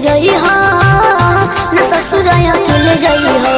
जाई हो, न ससुर अकेले जाई हो।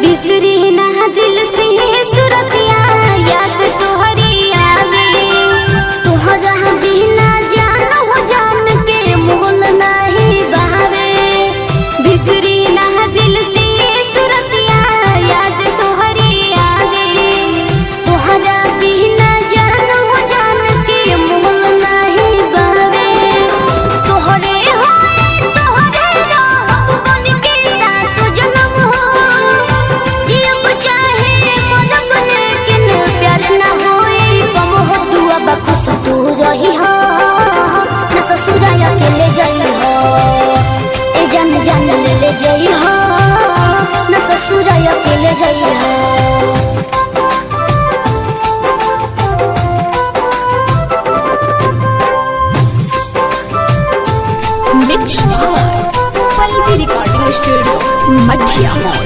बिसरी ना दिल से सुरतिया याद तोहरी आवे, तोहरा बिना जान हो जान के मोहन नहीं बहावे। बिसरी ना दिल से सुरतिया याद तोहरी आवे, तोहरा बिना जान हो जान के मोहन नहीं बहावे। तोहरे होए तोहरे रहब बन के साथ जन्म हो, खुश तू रही हो, न ससुर अकेले जाई हो। ए जान जान ले जाई हो, न ससुर अकेले जाई हो। मिक्स पल्लवी रिकॉर्डिंग स्टूडियो मठिया मॉल।